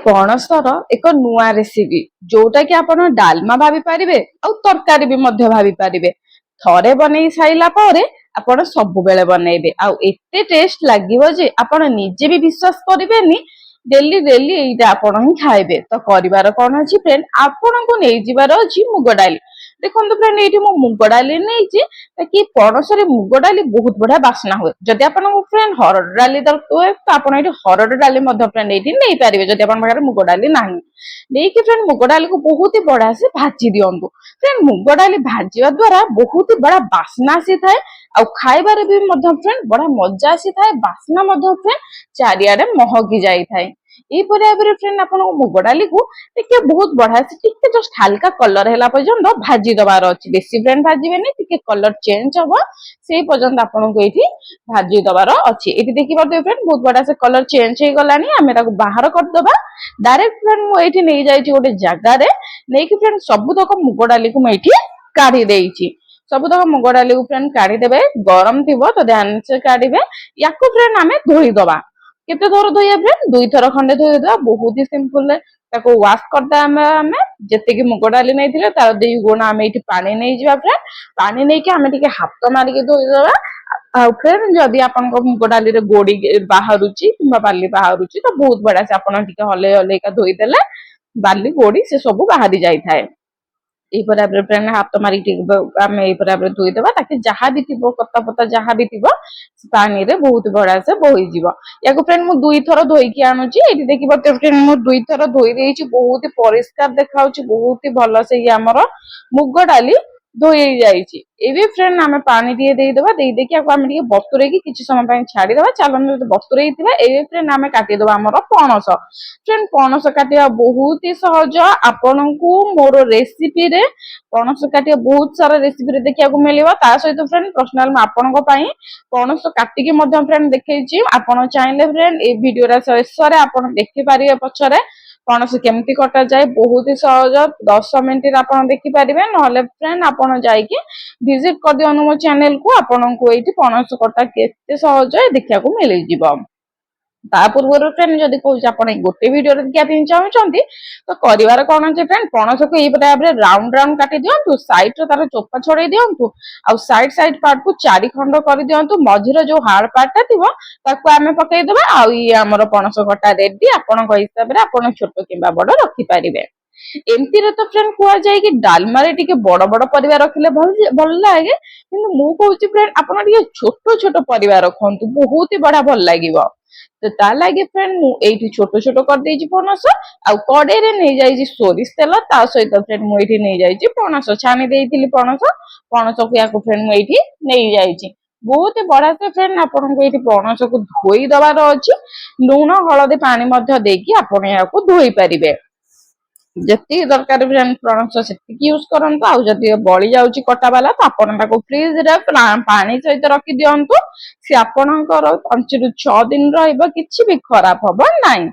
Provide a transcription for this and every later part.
ପଣସର ଏକ ନୂଆ ରେସିପି ଯୋଉଟା କି ଆପଣ ଡାଲମା ଭାବି ପାରିବେ ଆଉ ତରକାରୀ ବି ମଧ୍ୟ ଭାବି ପାରିବେ। ଥରେ ବନେଇ ସାରିଲା ପରେ ଆପଣ ସବୁବେଳେ ବନେଇବେ ଆଉ ଏତେ ଟେଷ୍ଟ ଲାଗିବ ଯେ ଆପଣ ନିଜେ ବି ବିଶ୍ୱାସ କରିବେନି। ଡେଲି ଡେଲି ଏଇଟା ଆପଣ ହିଁ ଖାଇବେ। ତ କରିବାର କଣ ଅଛି ଫ୍ରେଣ୍ଡ, ଆପଣଙ୍କୁ ନେଇଯିବାର ଅଛି ମୁଗ ଡାଲି। ଦେଖନ୍ତୁ ଫ୍ରେଣ୍ଡ, ଏଇଠି ମୁଁ ମୁଗ ଡାଲି ନେଇଛି। କି ପଣସରେ ମୁଗ ଡାଲି ବହୁତ ବଢିଆ ବାସ୍ନା ହୁଏ। ଯଦି ଆପଣଙ୍କୁ ଫ୍ରେଣ୍ଡ ହରଡ଼ ଡାଲି ଦରକାର ହୁଏ ତ ଆପଣ ଏଇଠି ହରଡ଼ ଡାଲି ମଧ୍ୟ ଫ୍ରେଣ୍ଡ ଏଇଠି ନେଇପାରିବେ, ଯଦି ଆପଣଙ୍କ ପାଖରେ ମୁଗ ଡାଲି ନାହିଁ। ନେଇକି ଫ୍ରେଣ୍ଡ ମୁଗ ଡାଲିକୁ ବହୁତ ବଢିଆ ସେ ଭାଜି ଦିଅନ୍ତୁ। ଫ୍ରେଣ୍ଡ ମୁଗ ଡାଲି ଭାଜିବା ଦ୍ଵାରା ବହୁତ ବଢିଆ ବାସ୍ନା ଆସିଥାଏ ଆଉ ଖାଇବାରେ ବି ମଧ୍ୟ ଫ୍ରେଣ୍ଡ ବଢିଆ ମଜା ଆସିଥାଏ। ବାସ୍ନା ମଧ୍ୟ ଫ୍ରେଣ୍ଡ ଚାରିଆଡେ ମହକି ଯାଇଥାଏ। ଏଇପରି ଭାବରେ ଫ୍ରେଣ୍ଡ ଆପଣଙ୍କୁ ମୁଗ ଡାଲିକୁ ଟିକେ ବହୁତ ବଢିଆ ସେ ଟିକେ ଜଷ୍ଟ ହାଲକା କଲର ହେଲା ପର୍ଯ୍ୟନ୍ତ ଭାଜି ଦବାର ଅଛି। ବେଶୀ ଫ୍ରେଣ୍ଡ ଭାଜିବେନି, ଟିକେ କଲର ଚେଞ୍ଜ ହବ ସେଇ ପର୍ଯ୍ୟନ୍ତ ଆପଣଙ୍କୁ ଏଇଠି ଭାଜି ଦବାର ଅଛି। ଏଠି ଦେଖିପାରୁଥିବେ ଫ୍ରେଣ୍ଡ ବହୁତ ବଢିଆ ସେ କଲର ଚେଞ୍ଜ ହେଇଗଲାଣି। ଆମେ ତାକୁ ବାହାର କରିଦବା। ଡାଇରେକ୍ଟ ଫ୍ରେଣ୍ଡ ମୁଁ ଏଇଠି ନେଇଯାଇଛି ଗୋଟେ ଜାଗାରେ, ନେଇକି ଫ୍ରେଣ୍ଡ ସବୁତକ ମୁଗ ଡାଲିକୁ ମୁଁ ଏଇଠି କାଢି ଦେଇଛି। ସବୁତକ ମୁଗ ଡାଲିକୁ ଫ୍ରେଣ୍ଡ କାଢିଦେବେ। ଗରମ ଥିବ ତ ଧ୍ୟାନ ସେ କାଢିବେ। ୟାକୁ ଫ୍ରେଣ୍ଡ ଆମେ ଧୋଇଦବା। କେତେ ଥର ଧୋଇବା ଫ୍ରେଣ୍ଡ? 2 ଥର ଖଣ୍ଡେ ଧୋଇଦବା। ବହୁତ ହି ସିମ୍ପଲ। ତାକୁ ୱାଶ କରିଦବା। ଆମେ ଯେତିକି ମୁଗ ଡାଲି ନେଇଥିଲେ ତାର 2 ଗୁଣ ଆମେ ଏଇଠି ପାଣି ନେଇଯିବା ଫ୍ରେଣ୍ଡ। ପାଣି ନେଇକି ଆମେ ଟିକେ ହାତ ମାରିକି ଧୋଇଦବା। ଆଉ ଫ୍ରେଣ୍ଡ ଯଦି ଆପଣଙ୍କ ମୁଗ ଡାଲିରେ ଗୋଡି ବାହାରୁଛି କିମ୍ବା ବାଲି ବାହାରୁଛି ତ ବହୁତ ବଢିଆ ସେ ଆପଣ ଟିକେ ହଲେଇ ହଲେଇକା ଧୋଇଦେଲେ ବାଲି ଗୋଡି ସେ ସବୁ ବାହାରି ଯାଇଥାଏ। ଏଇପରି ଭାବରେ ଫ୍ରେଣ୍ଡ ହାତ ମାରିକି ଟିକେ ଆମେ ଏଇପରି ଭାବରେ ଧୋଇଦବା, ତାକି ଯାହା ବି ଥିବ କତା ପତା ଯାହା ବି ଥିବ ପାଣିରେ ବହୁତ ବଢିଆ ସେ ବୋହିଯିବ। ୟାକୁ ଫ୍ରେଣ୍ଡ ମୁଁ 2 ଥର ଧୋଇକି ଆଣୁଛି। ଏଇଠି ଦେଖିପାରୁଥିବେ ଫ୍ରେଣ୍ଡ ମୁଁ 2 ଥର ଧୋଇ ଦେଇଛି। ବହୁତ ପରିଷ୍କାର ଦେଖାଯାଉଛି। ବହୁତ ହି ଭଲ ସେ ଆମର ମୁଗ ଡାଲି ଧୋଇ ଯାଇଛି। ଏବେ ଫ୍ରେଣ୍ଡ ଆମେ ପାଣି ଟିକେ ଦେଇଦବା। ଦେଇକି ଆକୁ ଆମେ ଟିକେ ବତୁରେଇକି କିଛି ସମୟ ପାଇଁ ଛାଡିଦବା। ଚାଲନ୍ତୁ ଯଦି ବତୁରେଇଥିବା ଏବେ ଫ୍ରେଣ୍ଡ ଆମେ କାଟିଦବା ଆମର ପଣସ। ଫ୍ରେଣ୍ଡ ପଣସ କାଟିବା ବହୁତ ହି ସହଜ। ଆପଣଙ୍କୁ ମୋର ରେସିପିରେ ପଣସ କାଟିବା ବହୁତ ସାରା ରେସିପିରେ ଦେଖିବାକୁ ମିଳିବ। ତା ସହିତ ଫ୍ରେଣ୍ଡ ପର୍ସନାଲ ମୁଁ ଆପଣଙ୍କ ପାଇଁ ପଣସ କାଟିକି ମଧ୍ୟ ଫ୍ରେଣ୍ଡ ଦେଖେଇଛି। ଆପଣ ଚାହିଁଲେ ଫ୍ରେଣ୍ଡ ଏଇ ଭିଡିଓର ଶେଷରେ ଆପଣ ଦେଖିପାରିବେ ପଛରେ ପଣସ କେମିତି କଟାଯାଏ। ବହୁତ ହି ସହଜ, 10 ମିନିଟରେ ଆପଣ ଦେଖିପାରିବେ। ନହେଲେ ଫ୍ରେଣ୍ଡ ଆପଣ ଯାଇକି ଭିଜିଟ କରିଦିଅନ୍ତୁ ମୋ ଚ୍ୟାନେଲକୁ। ଆପଣଙ୍କୁ ଏଇଠି ପଣସ କଟା କେତେ ସହଜ ଦେଖିବାକୁ ମିଳିଯିବ। ତା ପୂର୍ବରୁ ଫ୍ରେଣ୍ଡ ଯଦି କହୁଛି ଆପଣ ଏଇ ଗୋଟେ ଭିଡିଓରେ ଦେଖିବା ପାଇଁ ଚାହୁଁଛନ୍ତି ତ କରିବାର କଣ ଅଛି ଫ୍ରେଣ୍ଡ, ପଣସକୁ ଏଇପରି ଭାବରେ ରାଉଣ୍ଡ ରାଉଣ୍ଡ କାଟି ଦିଅନ୍ତୁ। ସାଇଡରେ ତାର ଚୋପା ଛଡେଇ ଦିଅନ୍ତୁ ଆଉ ସାଇଡ ପାର୍ଟକୁ 4 ଖଣ୍ଡ କରିଦିଅନ୍ତୁ। ମଝିରେ ଯୋଉ ହାର୍ଡ ପାର୍ଟଟା ଥିବ ତାକୁ ଆମେ ପକେଇଦବା। ଆଉ ଇଏ ଆମର ପଣସ କଟା ରେଡି। ଆପଣଙ୍କ ହିସାବରେ ଆପଣ ଛୋଟ କିମ୍ବା ବଡ ରଖିପାରିବେ। ଏମିତିରେ ତ ଫ୍ରେଣ୍ଡ କୁହାଯାଏ କି ଡାଲମାରେ ଟିକେ ବଡ ବଡ ପରିବା ରଖିଲେ ଭଲ ଲାଗେ, କିନ୍ତୁ ମୁଁ କହୁଛି ଫ୍ରେଣ୍ଡ ଆପଣ ଟିକେ ଛୋଟ ଛୋଟ ପରିବା ରଖନ୍ତୁ, ବହୁତ ହି ବଢିଆ ଭଲ ଲାଗିବ। ତ ତା ଲାଗି ଫ୍ରେଣ୍ଡ ମୁଁ ଏଇଠି ଛୋଟ ଛୋଟ କରିଦେଇଛି ପଣସ। ଆଉ କଡେଇରେ ନେଇଯାଇଛି ସୋରିଷ ତେଲ। ତା ସହିତ ଫ୍ରେଣ୍ଡ ମୁଁ ଏଇଠି ନେଇଯାଇଛି ପଣସ ଛାଣି ଦେଇଥିଲି ପଣସକୁ ୟାକୁ ଫ୍ରେଣ୍ଡ ମୁଁ ଏଇଠି ନେଇଯାଇଛି। ବହୁତ ବଢିଆ ସେ ଫ୍ରେଣ୍ଡ ଆପଣଙ୍କୁ ଏଇଠି ପଣସକୁ ଧୋଇ ଦବାର ଅଛି। ଲୁଣ ହଳଦୀ ପାଣି ମଧ୍ୟ ଦେଇକି ଆପଣ ଏହାକୁ ଧୋଇ ପାରିବେ। ଯେତିକି ଦରକାର ଫ୍ରେଣ୍ଡ ପଣସ ସେତିକି ୟୁଜ କରନ୍ତୁ। ଆଉ ଯଦି ବଳି ଯାଉଛି କଟା ବାଲା ତ ଆପଣ ତାକୁ ଫ୍ରିଜରେ ପାଣି ସହିତ ରଖି ଦିଅନ୍ତୁ। ସେ ଆପଣଙ୍କର 5 ରୁ 6 ଦିନ ରହିବ, କିଛି ବି ଖରାପ ହବ ନାହିଁ।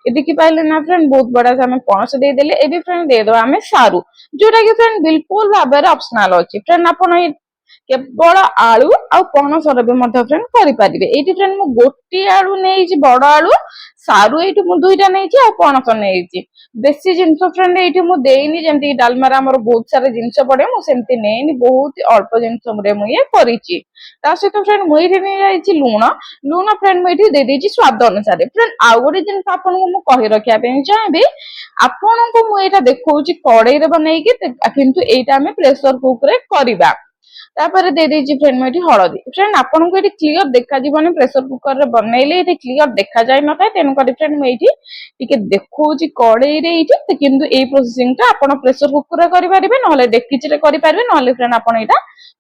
ଏ ଦେଖିପାରିଲେ ନା ଫ୍ରେଣ୍ଡ ବହୁତ ବଢିଆ ସେ ଆମେ ପଣସ ଦେଇଦେଲେ। ଏବେ ଫ୍ରେଣ୍ଡ ଦେଇଦବା ଆମେ ସାରୁ, ଯୋଉଟା କି ଫ୍ରେଣ୍ଡ ବିଲକୁଲ ଭାବରେ ଅପସନାଲ ଅଛି। ଫ୍ରେଣ୍ଡ ଆପଣ କେବଳ ଆଳୁ ଆଉ ପଣସର ବି ମଧ୍ୟ ଫ୍ରେଣ୍ଡ କରିପାରିବେ। ଏଇଠି ଫ୍ରେଣ୍ଡ ମୁଁ ଗୋଟିଏ ଆଳୁ ନେଇଛି, ବଡ ଆଳୁ। ସାରୁ ଏଇଠି ମୁଁ 2ଟା ନେଇଛି ଆଉ ପଣସ ନେଇଛି। ବେଶୀ ଜିନିଷ ଫ୍ରେଣ୍ଡ ଏଇଠି ମୁଁ ଦେଇନି, ଯେମିତି ଡାଲମାରେ ଆମର ବହୁତ ସାରା ଜିନିଷ ପଡେ, ମୁଁ ସେମିତି ନେଇନି। ବହୁତ ଅଳ୍ପ ଜିନିଷ ମୁଁ ଇଏ କରିଛି। ତା ସହିତ ଫ୍ରେଣ୍ଡ ମୁଁ ଏଇଠି ନେଇଯାଇଛି ଲୁଣ ଫ୍ରେଣ୍ଡ ମୁଁ ଏଇଠି ଦେଇଦେଇଛି ସ୍ୱାଦ ଅନୁସାରେ। ଫ୍ରେଣ୍ଡ ଆଉ ଗୋଟେ ଜିନିଷ ଆପଣଙ୍କୁ ମୁଁ କହି ରଖିବା ପାଇଁ ଚାହିଁବି, ଆପଣଙ୍କୁ ମୁଁ ଏଇଟା ଦେଖଉଛି କଡେଇରେ ବନେଇକି, କିନ୍ତୁ ଏଇଟା ଆମେ ପ୍ରେସର କୁକରରେ କରିବା। ତାପରେ ଦେଇଦେଇଛି ଫ୍ରେଣ୍ଡ ମୁଁ ଏଠି ହଳଦୀ। ଫ୍ରେଣ୍ଡ ଆପଣଙ୍କୁ ଏଠି କ୍ଲିୟର ଦେଖାଯିବନି, ପ୍ରେସର କୁକରରେ ବନେଇଲେ ଏଠି କ୍ଲିୟର ଦେଖାଯାଇ ନଥାଏ। ତେଣୁକରି ଫ୍ରେଣ୍ଡ ମୁଁ ଏଇଠି ଟିକେ ଦେଖଉଛି କଡେଇରେ ଏଇଠି, କିନ୍ତୁ ଏଇ ପ୍ରୋସେସିଂଟା ଆପଣ ପ୍ରେସର କୁକରରେ କରିପାରିବେ, ନହେଲେ ଡେକିଚିରେ କରିପାରିବେ, ନହେଲେ ଫ୍ରେଣ୍ଡ ଆପଣ ଏଇଟା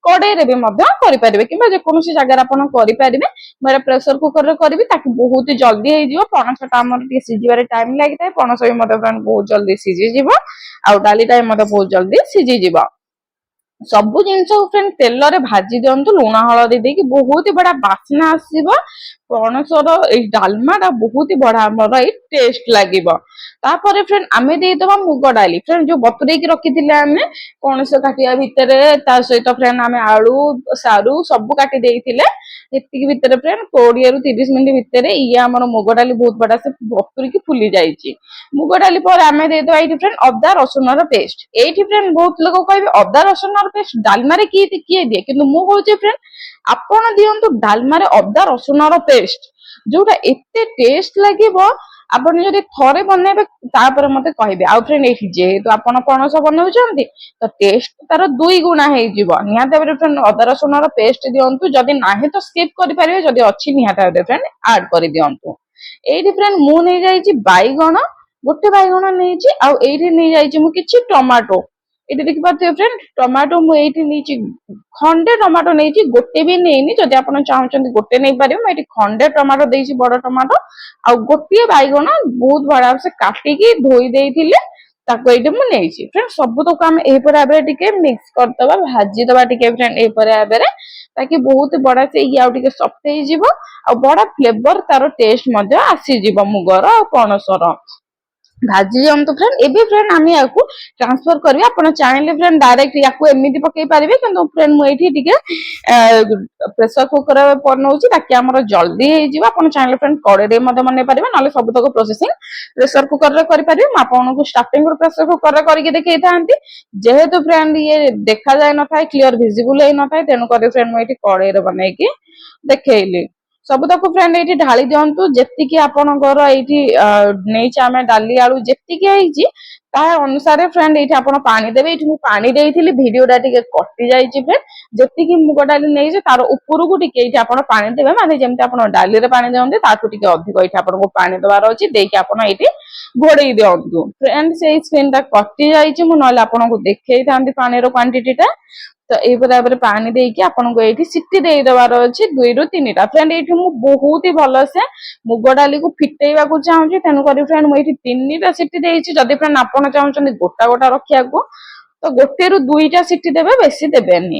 କଡେଇରେ ବି ମଧ୍ୟ କରିପାରିବେ, କିମ୍ବା ଯେକୌଣସି ଜାଗାରେ ଆପଣ କରିପାରିବେ। ମୁଁ ଏଇଟା ପ୍ରେସର କୁକରରେ କରିବି, ତାକୁ ବହୁତ ଜଲ୍ଦି ହେଇଯିବ। ପଣସଟା ଆମର ଟିକେ ସିଝିବାରେ ଟାଇମ ଲାଗିଥାଏ। ପଣସ ବି ମଧ୍ୟ ଫ୍ରେଣ୍ଡ ବହୁତ ଜଲ୍ଦି ସିଝିଯିବ ଆଉ ଡାଲିଟା ବି ମଧ୍ୟ ବହୁତ ଜଲ୍ଦି ସିଝିଯିବ। ସବୁ ଜିନିଷକୁ ଫ୍ରେଣ୍ଡ ତେଲରେ ଭାଜି ଦିଅନ୍ତୁ ଲୁଣ ହଳଦୀ ଦେଇକି, ବହୁତ ବଢିଆ ବାସ୍ନା ଆସିବ। ପଣସର ଏଇ ଡାଲମାଟା ବହୁତ ବଢିଆ ଆମର ଏଇ ଟେଷ୍ଟ ଲାଗିବ। ତାପରେ ଫ୍ରେଣ୍ଡ ଆମେ ଦେଇଦବା ମୁଗ ଡାଲି, ଫ୍ରେଣ୍ଡ ଯୋଉ ବତୁରେଇକି ରଖିଥିଲେ ଆମେ ପଣସ କାଟିବା ଭିତରେ, ତା ସହିତ ଫ୍ରେଣ୍ଡ ଆମେ ଆଳୁ ସାରୁ ସବୁ କାଟି ଦେଇଥିଲେ। ଏତିକି ଭିତରେ ଫ୍ରେଣ୍ଡ 20 ରୁ 30 ମିନିଟ୍ ଭିତରେ ଇଏ ଆମର ମୁଗ ଡାଲି ବହୁତ ବଢିଆ ସେ ବତୁରିକି ଫୁଲି ଯାଇଛି। ମୁଗ ଡାଲି ପରେ ଆମେ ଦେଇଦବା ଏଇଠି ଫ୍ରେଣ୍ଡ ଅଦା ରସୁଣର ପେଷ୍ଟ। ଏଇଠି ଫ୍ରେଣ୍ଡ ବହୁତ ଲୋକ କହିବେ ଅଦା ରସୁଣର ପେଷ୍ଟ ଡାଲମାରେ କିଏ ଦିଏ, କିନ୍ତୁ ମୁଁ କହୁଛି ଫ୍ରେଣ୍ଡ ଆପଣ ଦିଅନ୍ତୁ ଡାଲମାରେ ଅଦା ରସୁଣର ପେଷ୍ଟ, ଯୋଉଟା ଏତେ ଟେଷ୍ଟ ଲାଗିବ। ଆପଣ ଯଦି ଥରେ ବନେଇବେ ତାପରେ ମତେ କହିବେ। ଆଉ ଫ୍ରେଣ୍ଡ ଏଇଠି ଯେହେତୁ ଆପଣ ପଣସ ବନଉଛନ୍ତି ତ ଟେଷ୍ଟ ତାର 2 ଗୁଣା ହେଇଯିବ। ନିହାତି ଭାବରେ ଫ୍ରେଣ୍ଡ ଅଦା ରସୁଣର ପେଷ୍ଟ ଦିଅନ୍ତୁ, ଯଦି ନାହିଁ ତ ସ୍କିପ୍ କରିପାରିବେ, ଯଦି ଅଛି ନିହାତି ଭାବରେ ଫ୍ରେଣ୍ଡ ଆଡ କରିଦିଅନ୍ତୁ। ଏଇଠି ଫ୍ରେଣ୍ଡ ମୁଁ ନେଇଯାଇଛି ବାଇଗଣ, ଗୋଟେ ବାଇଗଣ ନେଇଛି, ଆଉ ଏଇଠି ନେଇଯାଇଛି ମୁଁ କିଛି ଟମାଟୋ। ଏଇଠି ଦେଖିପାରୁଥିବେ ଫ୍ରେଣ୍ଡ ଟମାଟୋ ମୁଁ ଏଇଠି ନେଇଛି ଖଣ୍ଡେ ଟମାଟୋ ନେଇଛି, ଗୋଟେ ବି ନେଇନି। ଯଦି ଆପଣ ଚାହୁଁଛନ୍ତି ଗୋଟେ ନେଇପାରିବେ। ମୁଁ ଏଇଠି ଖଣ୍ଡେ ଟମାଟୋ ଦେଇଛି, ବଡ ଟମାଟୋ। ଆଉ ଗୋଟିଏ ବାଇଗଣ ବହୁତ ବଢିଆ ସେ କାଟିକି ଧୋଇ ଦେଇଥିଲି, ତାକୁ ଏଇଠି ମୁଁ ନେଇଛି। ଫ୍ରେଣ୍ଡ ସବୁତକ ଆମେ ଏହିପରି ଭାବରେ ଟିକେ ମିକ୍ସ କରିଦବା, ଭାଜିଦବା ଟିକେ ଫ୍ରେଣ୍ଡ ଏହିପରି ଭାବରେ, ତାକି ବହୁତ ବଢିଆ ସେ ଇଏ ଆଉ ଟିକେ ସଫ୍ଟ ହେଇଯିବ, ଆଉ ବଢିଆ ଫ୍ଲେଭର ତାର ଟେଷ୍ଟ ମଧ୍ୟ ଆସିଯିବ ମୁଗର ଆଉ ପଣସର। ଭାଜି ଦିଅନ୍ତୁ ଫ୍ରେଣ୍ଡ। ଏବେ ଫ୍ରେଣ୍ଡ ଆମେ ୟାକୁ ଟ୍ରାନ୍ସଫର କରିବା। ଆପଣ ଚାହିଁଲେ ଫ୍ରେଣ୍ଡ ଡାଇରେକ୍ଟ ୟାକୁ ଏମିତି ପକେଇ ପାରିବେ, କିନ୍ତୁ ଫ୍ରେଣ୍ଡ ମୁଁ ଏଇଠି ଟିକେ ପ୍ରେସର କୁକର ବନଉଛି ତାକି ଆମର ଜଲ୍ଦି ହେଇଯିବ। ଆପଣ ଚାହିଁଲେ ଫ୍ରେଣ୍ଡ କଡେଇରେ ମଧ୍ୟ ବନେଇ ପାରିବେ, ନହେଲେ ସବୁତକ ପ୍ରୋସେସିଂ ପ୍ରେସର କୁକରରେ କରିପାରିବେ। ମୁଁ ଆପଣଙ୍କୁ ଷ୍ଟାର୍ଟିଂରୁ ପ୍ରେସର କୁକରରେ କରିକି ଦେଖେଇଥାନ୍ତି, ଯେହେତୁ ଫ୍ରେଣ୍ଡ ଇଏ ଦେଖାଯାଇ ନଥାଏ, କ୍ଲିୟର ଭିଜିବୁଲ ହେଇନଥାଏ, ତେଣୁକରି ଫ୍ରେଣ୍ଡ ମୁଁ ଏଇଠି କଡେଇରେ ବନେଇକି ଦେଖେଇଲି। ସବୁତକ ଫ୍ରେଣ୍ଡ ଏଇଠି ଢାଳି ଦିଅନ୍ତୁ, ଯେତିକି ଆପଣଙ୍କର ଏଇଠି ନେଇଛି ଆମେ ଡାଲି ଆଳୁ ଯେତିକି ହେଇଛି ତା ଅନୁସାରେ ଫ୍ରେଣ୍ଡ ଏଇଠି ଆପଣ ପାଣି ଦେବେ। ଏଇଠି ମୁଁ ପାଣି ଦେଇଥିଲି, ଭିଡିଓଟା ଟିକେ କଟି ଯାଇଛି ଫ୍ରେଣ୍ଡ। ଯେତିକି ମୁଗ ଡାଲି ନେଇଛି ତାର ଉପରକୁ ଟିକେ ଏଇଠି ଆପଣ ପାଣି ଦେବେ, ମାନେ ଯେମିତି ଆପଣ ଡାଲିରେ ପାଣି ଦିଅନ୍ତି ତାଠୁ ଟିକେ ଅଧିକ ଏଇଠି ଆପଣଙ୍କୁ ପାଣି ଦେବାର ଅଛି। ଦେଇକି ଆପଣ ଏଇଠି ଘୋଡେଇ ଦିଅନ୍ତୁ। ଫ୍ରେଣ୍ଡ ସେଇ ସ୍କ୍ରିନ୍ ଟା କଟି ଯାଇଛି, ମୁଁ ନହେଲେ ଆପଣଙ୍କୁ ଦେଖେଇଥାନ୍ତି ପାଣିର କ୍ୱାଣ୍ଟିଟି ଟା। ତ ଏଇପରି ଭାବରେ ପାଣି ଦେଇକି ଆପଣଙ୍କୁ ଏଇଠି ସିଟି ଦେଇଦବାର ଅଛି 2 ରୁ 3ଟା। ଫ୍ରେଣ୍ଡ ଏଇଠି ମୁଁ ବହୁତ ହି ଭଲସେ ମୁଗ ଡାଲିକୁ ଫିଟେଇବାକୁ ଚାହୁଁଛି, ତେଣୁକରି ଫ୍ରେଣ୍ଡ ମୁଁ ଏଇଠି 3ଟା ସିଟି ଦେଇଛି। ଯଦି ଫ୍ରେଣ୍ଡ ଆପଣ ଚାହୁଁଛନ୍ତି ଗୋଟା ଗୋଟା ରଖିବାକୁ ତ 1 ରୁ 2ଟା ସିଟି ଦେବେ, ବେଶୀ ଦେବେନି।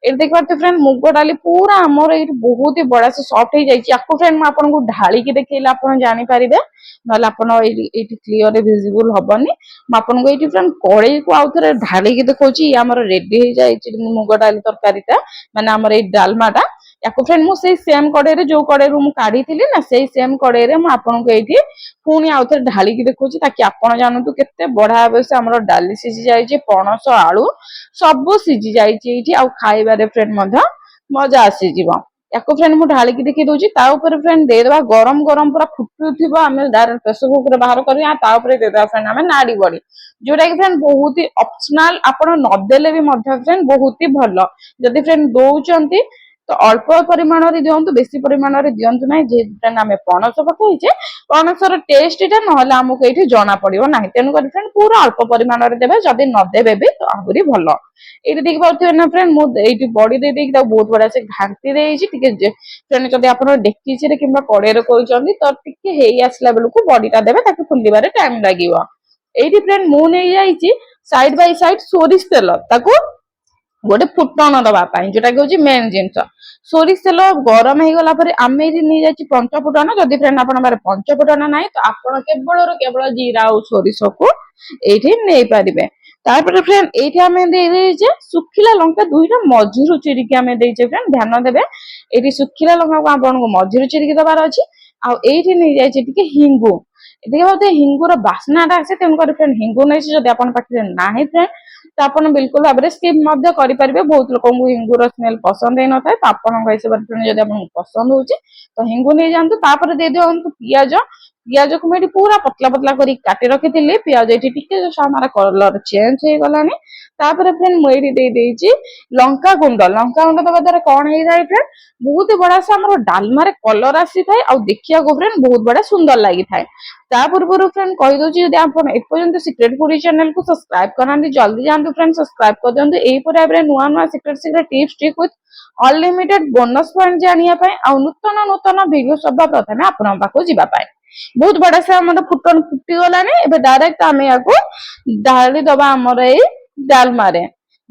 ଏଠି ଦେଖିପାରୁଥିବେ ଫ୍ରେଣ୍ଡ ମୁଗ ଡାଲି ପୁରା ଆମର ଏଇଠି ବହୁତ ହି ବଢିଆ ସେ ସଫ୍ଟ ହେଇଯାଇଛି। ୟାକୁ ଫ୍ରେଣ୍ଡ ମୁଁ ଆପଣଙ୍କୁ ଢାଳିକି ଦେଖେଇଲେ ଆପଣ ଜାଣିପାରିବେ, ନହେଲେ ଆପଣ ଏଇଠି କ୍ଲିୟର ଭିଜିବୁଲ ହବନି। ମୁଁ ଆପଣଙ୍କୁ ଏଇଠି ଫ୍ରେଣ୍ଡ କଡେଇକୁ ଆଉ ଥରେ ଢାଳିକି ଦେଖଉଛି। ଇଏ ଆମର ରେଡି ହେଇଯାଇଛି ମୁଗ ଡାଲି ତରକାରୀଟା, ମାନେ ଆମର ଏଇ ଡାଲମାଟା। ୟାକୁ ଫ୍ରେଣ୍ଡ ମୁଁ ସେଇ ସେମ କଡେଇରେ, ଯୋଉ କଡେଇରୁ ମୁଁ କାଢିଥିଲି ନା, ସେଇ ସେମ କଡେଇରେ ମୁଁ ଆପଣଙ୍କୁ ଏଇଠି ପୁଣି ଆଉ ଥରେ ଢାଳିକି ଦେଖଉଛି, ତାକି ଆପଣ ଜାଣନ୍ତୁ କେତେ ବଢିଆ ଭାବେ ସେ ଆମର ଡାଲି ସିଝି ଯାଇଛି, ପଣସ ଆଳୁ ସବୁ ସିଝି ଯାଇଛି ଏଇଠି, ଆଉ ଖାଇବାରେ ଫ୍ରେଣ୍ଡ ମଧ୍ୟ ମଜା ଆସିଯିବ। ୟାକୁ ଫ୍ରେଣ୍ଡ ମୁଁ ଢାଳିକି ଦେଖେଇ ଦଉଛି। ତା ଉପରେ ଫ୍ରେଣ୍ଡ ଦେଇଦବା ଗରମ ଗରମ ପୁରା ଫୁଟୁଥିବ, ଆମେ ଡାଇରେକ୍ଟ ପ୍ରେସର କୁକରରେ ବାହାର କରିବା। ତା ଉପରେ ଦେଇଦବା ଫ୍ରେଣ୍ଡ ଆମେ ନାଡି ବଡି, ଯୋଉଟା କି ଫ୍ରେଣ୍ଡ ବହୁତ ହି ଅପସନାଲ, ଆପଣ ନଦେଲେ ବି ମଧ୍ୟ ଫ୍ରେଣ୍ଡ ବହୁତ ହି ଭଲ। ଯଦି ଫ୍ରେଣ୍ଡ ଦଉଛନ୍ତି ତ ଅଳ୍ପ ପରିମାଣରେ ଦିଅନ୍ତୁ, ବେଶୀ ପରିମାଣରେ ଦିଅନ୍ତୁ ନାହିଁ, ଯେହେତୁ ଫ୍ରେଣ୍ଡ ଆମେ ପଣସ ପକେଇଛେ। ପଣସର ଟେଷ୍ଟଟା ନହେଲେ ଆମକୁ ଏଇଠି ଜଣା ପଡିବ ନାହିଁ, ତେଣୁକରି ଫ୍ରେଣ୍ଡ ପୁରା ଅଳ୍ପ ପରିମାଣରେ ଦେବେ। ଯଦି ନଦେବେ ବି ତ ଆହୁରି ଭଲ। ଏଇଠି ଦେଖିପାରୁଥିବେ ନା ଫ୍ରେଣ୍ଡ ମୁଁ ଏଇଠି ବଡି ଦେଇକି ତାକୁ ବହୁତ ବଢିଆ ସେ ଘାଣ୍ଟି ଦେଇଛି। ଟିକେ ଫ୍ରେଣ୍ଡ ଯଦି ଆପଣ ଡେକିଚିରେ କିମ୍ବା କଡେଇରେ କରୁଛନ୍ତି ତ ଟିକେ ହେଇ ଆସିଲା ବେଳକୁ ବଡିଟା ଦେବେ, ତାକୁ ଫୁଲିବାରେ ଟାଇମ ଲାଗିବ। ଏଇଠି ଫ୍ରେଣ୍ଡ ମୁଁ ନେଇଯାଇଛି ସାଇଡ ବାଇ ସାଇଡ ସୋରିଷ ତେଲ, ତାକୁ ଗୋଟେ ଫୁଟଣ ଦବା ପାଇଁ, ଯୋଉଟା କି ହଉଛି ମେନ୍ ଜିନିଷ। ସୋରିଷ ତେଲ ଗରମ ହେଇଗଲା ପରେ ଆମେ ଏଇଠି ନେଇଯାଇଛି ପଞ୍ଚ ଫୁଟଣ। ଯଦି ଫ୍ରେଣ୍ଡ ଆପଣଙ୍କ ପାଖରେ ପଞ୍ଚ ଫୁଟଣ ନାହିଁ ତ ଆପଣ କେବଳରୁ କେବଳ ଜିରା ଆଉ ସୋରିଷକୁ ଏଇଠି ନେଇପାରିବେ। ତାପରେ ଫ୍ରେଣ୍ଡ ଏଇଠି ଆମେ ଦେଇଛେ ଶୁଖିଲା ଲଙ୍କା 2ଟା ମଝିରୁ ଚିରିକି ଆମେ ଦେଇଛେ। ଫ୍ରେଣ୍ଡ ଧ୍ୟାନ ଦେବେ, ଏଇଠି ଶୁଖିଲା ଲଙ୍କାକୁ ଆପଣଙ୍କୁ ମଝିରୁ ଚିରିକି ଦବାର ଅଛି। ଆଉ ଏଇଠି ନେଇଯାଇଛି ଟିକେ ହିଙ୍ଗୁ, ଏତିକି ବୋଧେ ହିଙ୍ଗୁର ବାସ୍ନାଟା ଆସେ, ତେଣୁକରି ଫ୍ରେଣ୍ଡ ହିଙ୍ଗୁ ନେଇଛି। ଯଦି ଆପଣଙ୍କ ପାଖରେ ନାହିଁ ଫ୍ରେଣ୍ଡ ତ ଆପଣ ବିଲକୁଲ ଭାବରେ ସ୍କିପ୍ ମଧ୍ୟ କରିପାରିବେ। ବହୁତ ଲୋକଙ୍କୁ ହିଙ୍ଗୁର ସ୍ମେଲ ପସନ୍ଦ ହେଇନଥାଏ, ତ ଆପଣଙ୍କ ହିସାବରେ ଫ୍ରେଣ୍ଡ ଯଦି ଆପଣଙ୍କୁ ପସନ୍ଦ ହଉଛି ତ ହିଙ୍ଗୁ ନେଇଯାଆନ୍ତୁ। ତାପରେ ଦେଇଦିଅନ୍ତୁ ପିଆଜ। ପିଆଜକୁ ମୁଁ ଏଠି ପୁରା ପତଲା ପତଲା କରି କାଟି ରଖିଥିଲି। ପିଆଜ ଏଠି ଟିକେ ଆମର କଲର ଚେଞ୍ଜ ହେଇଗଲାଣି। ତାପରେ ଫ୍ରେଣ୍ଡ ମୁଁ ଏଇଠି ଦେଇଦେଇଛି ଲଙ୍କାଗୁଣ୍ଡ। ଲଙ୍କାଗୁଣ୍ଡ ଦେବା ଦ୍ୱାରା କଣ ହେଇଥାଏ ଫ୍ରେଣ୍ଡ, ବହୁତ ବଢିଆ ସେ ଆମର ଡାଲମାରେ କଲର ଆସିଥାଏ, ଆଉ ଦେଖିବାକୁ ଫ୍ରେଣ୍ଡ ବହୁତ ବଢିଆ ସୁନ୍ଦର ଲାଗିଥାଏ। ତା ପୂର୍ବରୁ ଫ୍ରେଣ୍ଡ କହିଦଉଛି, ଯଦି ଆପଣ ଏପର୍ଯ୍ୟନ୍ତ ସିକ୍ରେଟ ଫୁଡି ଚ୍ୟାନେଲକୁ ସବସ୍କ୍ରାଇବ କରିନାହାନ୍ତି ଜଲ୍ଦି ଯାଆନ୍ତୁ ଫ୍ରେଣ୍ଡ, ସବସ୍କ୍ରାଇବ କରିଦିଅନ୍ତୁ। ଏହିପରି ଭାବରେ ନୂଆ ନୂଆ secret tips trick with unlimited bonus point ଜାଣିବା ପାଇଁ, ଆଉ ନୂତନ ନୂତନ ଭିଡିଓ ସବା ପ୍ରଥମେ ଆପଣଙ୍କ ପାଖକୁ ଯିବା ପାଇଁ। ବହୁତ ବଢିଆ ସେ ଆମର ଫୁଟଣ ଫୁଟିଗଲାଣି। ଏବେ ଡାଇରେକ୍ଟ ଆମେ ୟାକୁ ଢାଳି ଦବା ଆମର ଏଇ ଡାଲମାରେ।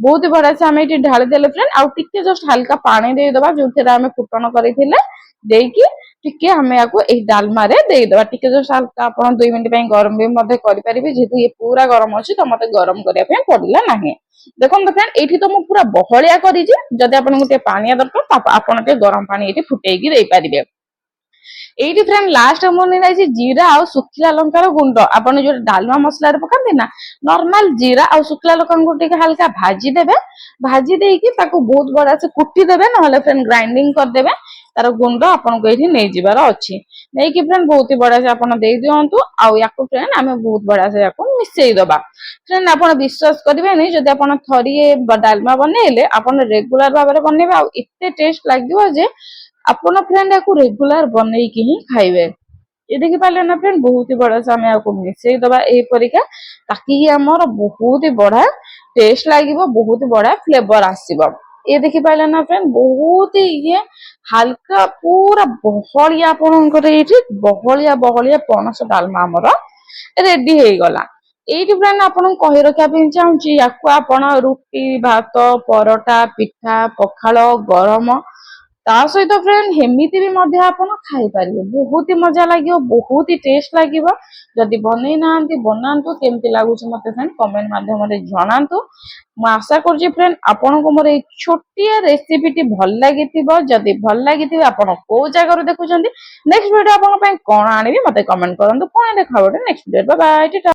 बहुत ही बढ़िया से आम ये ढाली देले फ्रेंड आउ टिके जस्ट हल्का पानी देदबा जो आम फुटन करथिले देकी टिके हमें याको एही डालमा रे देदबा टिके जस्ट हल्का आपण 2 मिनिट पई गरम भी मध्ये करि परिबे जेतु ये पूरा गरम अछि त मते गरम करिया पे पड़िला नाही देखो फ्रेंड एठी तो मु पूरा बहलिया करी जे जदि आपण गुटे पानिया दरकार आपण ते गरम पानी एठी फुटेकी देई परिबे एटी फ्रेंड लास्ट मुझे नहीं जीरा और सुखिला लंकार गुंड आपन जो डालमा मसला पकाते ना नॉर्मल जीरा और सुखिला लंका गुंड हल्का भाजी देबे भाजी देकी ताको बहुत बड़ा से कुटी देबे नहले फ्रेंड ग्राइंडिंग कर देबे तार गुंड आपन को एठी नै जिबार अछि नै कि फ्रेंड बहुत ही बड़ा से आपन दे दियंतु आ याको फ्रेंड आमे बहुत बड़ा से याको मिसई दबा फ्रेंड आपन विश्वास करिवे नै जदि आपन थरिए डालमा बनेले आपन रेगुलर भाबरे बनेबे आ इत्ते टेस्ट लागियो जे ଆପଣ फ्रेंड याको रेगुलर बनैकी ही खाइबे ये देखि पाले ना फ्रेंड बहुत ही बड़ा से हमें याको मिसई दबा ए परिका ताकि हमर बहुत ही बड़ा टेस्ट लागिबो बहुत ही बड़ा फ्लेवर आसीबो ये देखि पाले ना फ्रेंड बहुत ही ये हल्का पूरा बहलिया आपनकर एठी बहलिया बहलिया पनस डालमा हमर रेडी हे गला एठी फ्रेंड आपन कहि रखा पे चाहूची याको आपन रुटी भात परोटा पिठा पखाल गरम ता सहित फ्रेंड हेमिति भी मध्य आपण खाई पारिबे बहुत ही मजा लागियो बहुत ही टेस्ट लागिबो जदि बनै नांती बनांतु केमति लागुछ मते फ्रेंड कमेंट माध्यम रे जणांतु मु आशा करछि फ्रेंड आपन को मोर ए छोटिया रेसिपी टी भल लागितिबो जदि भल लागितिबे आपन को जगह रो देखुछंती नेक्स्ट वीडियो आपन पय कोन आनिबी मते कमेंट करंतु पुणी देखा नेक्स्ट वीडियो बाय बाय।